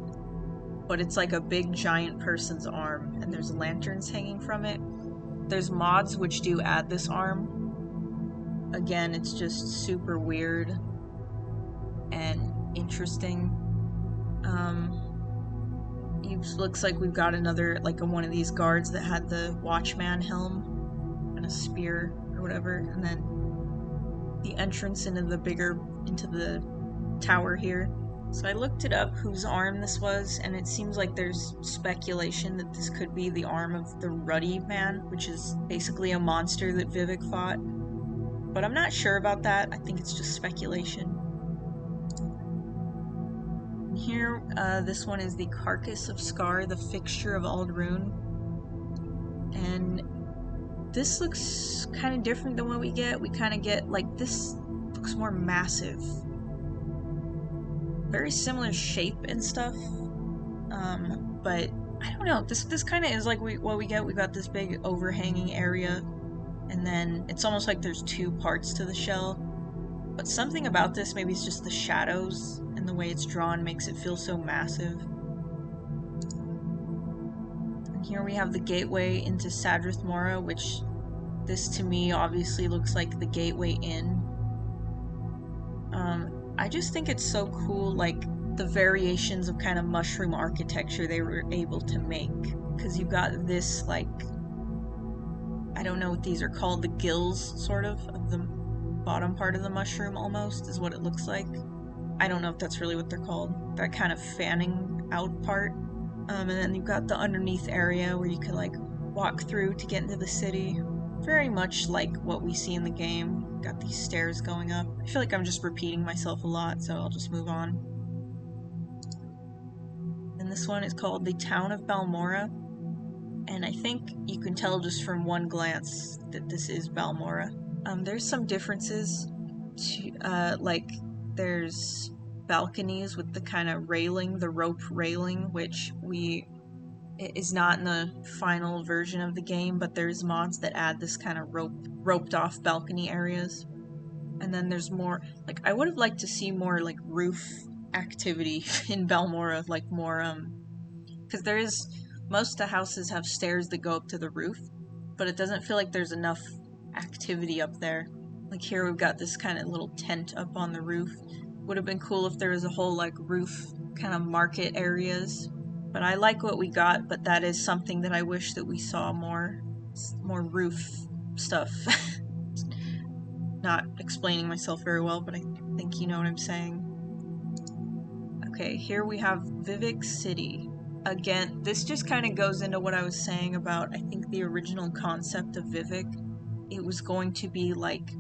but it's like a big giant person's arm, and there's lanterns hanging from it. There's mods which do add this arm. Again, it's just super weird and interesting. It looks like we've got another, like one of these guards that had the watchman helm and a spear or whatever, and then the entrance into the tower here. So I looked it up whose arm this was, and it seems like there's speculation that this could be the arm of the Ruddy Man, which is basically a monster that Vivek fought. But I'm not sure about that. I think it's just speculation. And here, this one is the Carcass of Scar, the Fixture of Aldrune. And this looks kind of different than what we get. We kind of get, like, this looks more massive. Very similar shape and stuff, but I don't know. This kind of is like what we get. We got this big overhanging area, and then it's almost like there's two parts to the shell. But something about this, maybe it's just the shadows and the way it's drawn, makes it feel so massive. And here we have the gateway into Sadrith Mora, which this to me obviously looks like the Gateway Inn. I just think it's so cool, like, the variations of kind of mushroom architecture they were able to make. Because you've got this, like, I don't know what these are called, the gills, sort of the bottom part of the mushroom, almost, is what it looks like. I don't know if that's really what they're called. That kind of fanning out part. And then you've got the underneath area where you can, like, walk through to get into the city. Very much like what we see in the game. Got these stairs going up. I feel like I'm just repeating myself a lot, so I'll just move on. And this one is called the Town of Balmora. And I think you can tell just from one glance that this is Balmora. There's some differences. Like, there's balconies with the kind of railing, the rope railing, which it is not in the final version of the game, but there's mods that add this kind of roped off balcony areas. And then there's more, like, I would have liked to see more, like, roof activity in Balmora, like more, because most of the houses have stairs that go up to the roof, but it doesn't feel like there's enough activity up there. Like here we've got this kind of little tent up on the roof. Would have been cool if there was a whole, like, roof kind of market areas. But I like what we got, but that is something that I wish that we saw more roof stuff. Not explaining myself very well, but I think you know what I'm saying. Okay, here we have Vivek City. Again, this just kind of goes into what I was saying about, I think, the original concept of Vivek. It was going to be, like,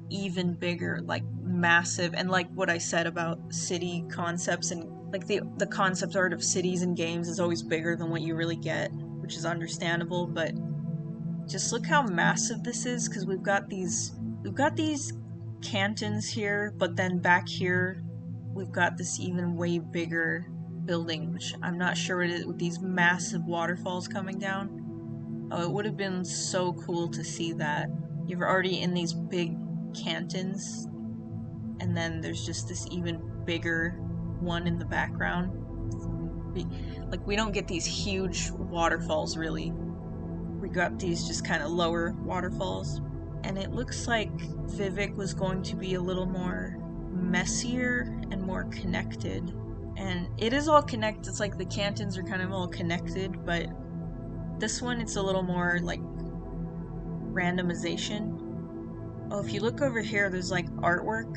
even bigger, like, massive, and like what I said about city concepts, and like the concept art of cities and games is always bigger than what you really get, which is understandable, but just look how massive this is, because we've got these cantons here, but then back here we've got this even way bigger building, which I'm not sure what it is, with these massive waterfalls coming down. Oh, it would have been so cool to see that. You're already in these big cantons, and then there's just this even bigger one in the background. Like, we don't get these huge waterfalls, really. We got these just kind of lower waterfalls. And it looks like Vivek was going to be a little more messier and more connected. And it is all connected. It's like the cantons are kind of all connected, but this one, it's a little more, like, randomization. Oh, if you look over here, there's, like, artwork.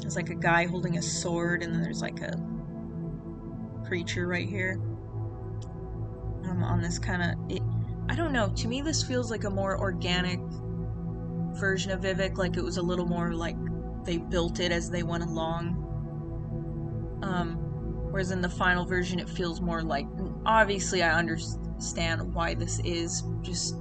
There's, like, a guy holding a sword, and then there's, like, a creature right here. On this kind of... I don't know. To me, this feels like a more organic version of Vivek. Like, it was a little more, like, they built it as they went along. Whereas in the final version, it feels more like... Obviously, I understand why this is, just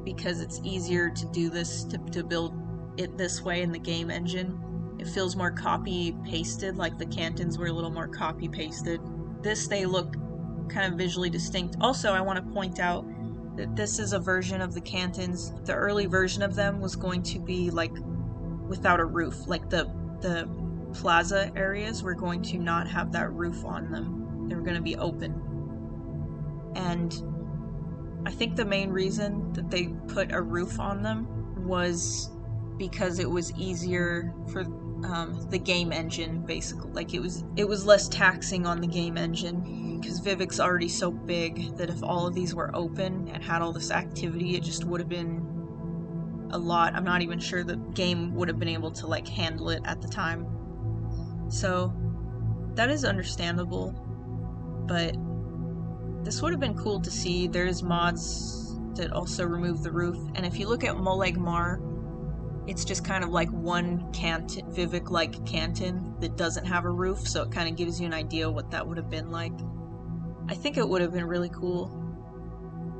because it's easier to do this, to build it this way in the game engine. It feels more copy-pasted, like the cantons were a little more copy-pasted. This, they look kind of visually distinct. Also, I want to point out This is a version of the cantons. The early version of them was going to be like without a roof. Like the plaza areas were going to not have that roof on them. They were going to be open. And I think the main reason that they put a roof on them was because it was easier for the game engine, basically. Like it was less taxing on the game engine, because Vivek's already so big that if all of these were open and had all this activity, it just would have been a lot. I'm not even sure the game would have been able to like handle it at the time. So that is understandable, but this would have been cool to see. There's mods that also remove the roof, and if you look at Molag Mar, it's just kind of like one canton, Vivek-like canton that doesn't have a roof, so it kind of gives you an idea what that would have been like. I think it would have been really cool.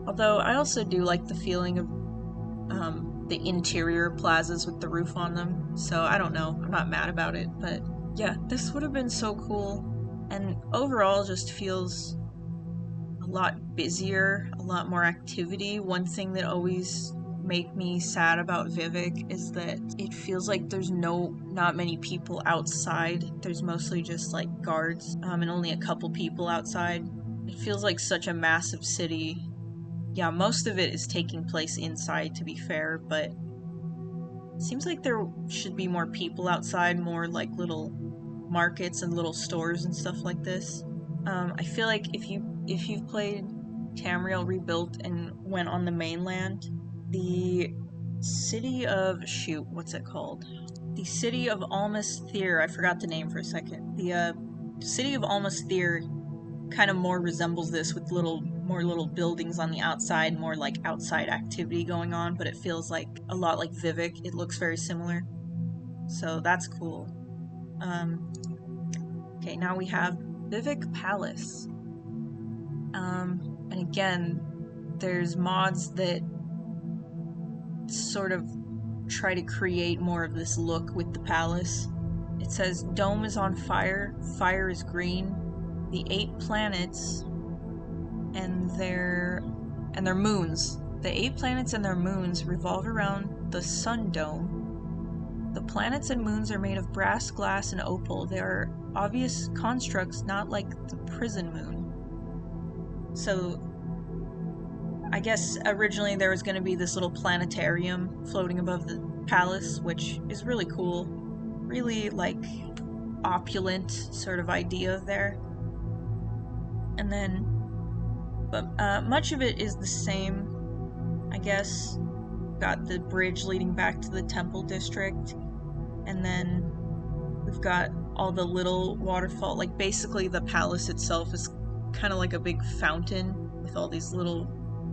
Although I also do like the feeling of the interior plazas with the roof on them, so I don't know, I'm not mad about it, but yeah, this would have been so cool, and overall just feels a lot busier, a lot more activity. One thing that always make me sad about Vivek is that it feels like there's not many people outside. There's mostly just like guards, and only a couple people outside. It feels like such a massive city. Yeah, most of it is taking place inside, to be fair, but it seems like there should be more people outside, more like little markets and little stores and stuff like this. I feel like if you've played Tamriel Rebuilt and went on the mainland, the city of what's it called? The city of Almasthir. I forgot the name for a second. The city of Almasthir kind of more resembles this, with more little buildings on the outside, more like outside activity going on, but it feels like a lot like Vivek. It looks very similar, so that's cool. Okay, now we have Vivek Palace. And again, there's mods that sort of try to create more of this look with the palace. It says, dome is on fire, fire is green, the 8 planets and their moons. The 8 planets and their moons revolve around the sun dome. The planets and moons are made of brass, glass, and opal. They are obvious constructs, not like the prison moon. So I guess originally there was going to be this little planetarium floating above the palace, which is really cool. Really, like, opulent sort of idea there. And then, but much of it is the same, I guess. Got the bridge leading back to the temple district, and then we've got all the little waterfall. Like, basically the palace itself is kind of like a big fountain with all these little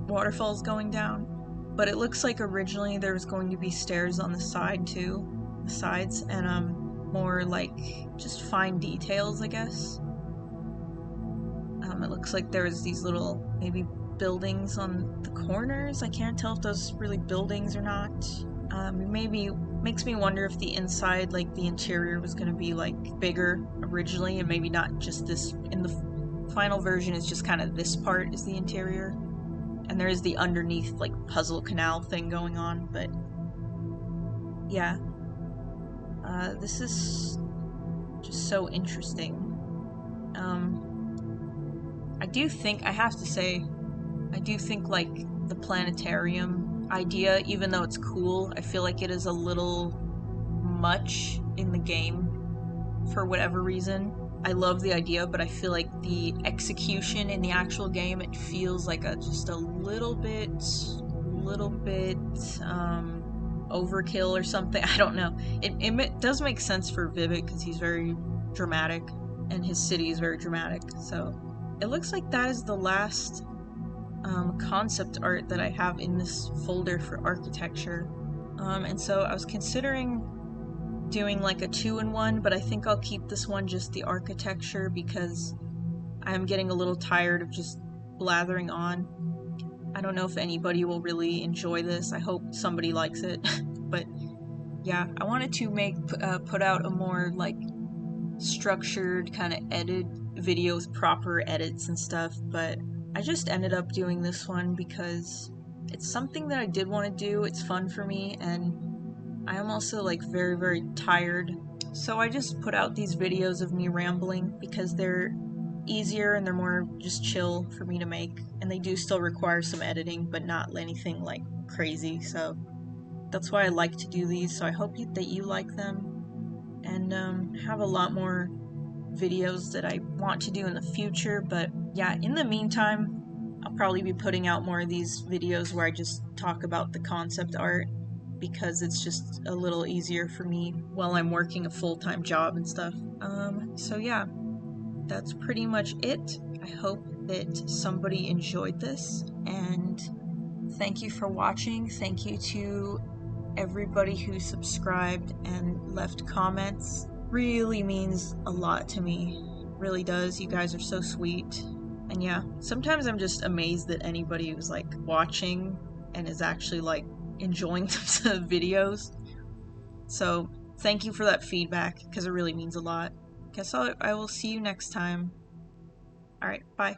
waterfalls going down. But it looks like originally there was going to be stairs on the side too, the sides, and more like just fine details, I guess. It looks like there's these little maybe buildings on the corners. I can't tell if those really buildings or not. Maybe makes me wonder if the inside, like the interior, was going to be like bigger originally, and maybe not just this. In the final version, is just kind of this part is the interior, and there is the underneath like puzzle canal thing going on. But yeah, this is just so interesting. I have to say, I do think like the planetarium idea, even though it's cool, I feel like it is a little much in the game for whatever reason. I love the idea, but I feel like the execution in the actual game, it feels like just a little bit overkill or something. I don't know. It does make sense for Vivek because he's very dramatic and his city is very dramatic. So it looks like that is the last concept art that I have in this folder for architecture. And so I was considering doing like a 2-in-1, but I think I'll keep this one just the architecture because I'm getting a little tired of just blathering on. I don't know if anybody will really enjoy this. I hope somebody likes it. But yeah, I wanted to put out a more like structured kind of edit video with proper edits and stuff, but I just ended up doing this one because it's something that I did want to do. It's fun for me, and I am also like very, very tired. So I just put out these videos of me rambling because they're easier and they're more just chill for me to make, and they do still require some editing, but not anything like crazy. So that's why I like to do these. So I hope that you like them, and have a lot more videos that I want to do in the future. But yeah, in the meantime, I'll probably be putting out more of these videos where I just talk about the concept art, because it's just a little easier for me while I'm working a full-time job and stuff. So yeah, that's pretty much it. I hope that somebody enjoyed this, and thank you for watching. Thank you to everybody who subscribed and left comments. Really means a lot to me. Really does. You guys are so sweet. And yeah, sometimes I'm just amazed that anybody who's like watching and is actually like enjoying the videos. So thank you for that feedback, because it really means a lot. Guess I will see you next time. Alright, bye.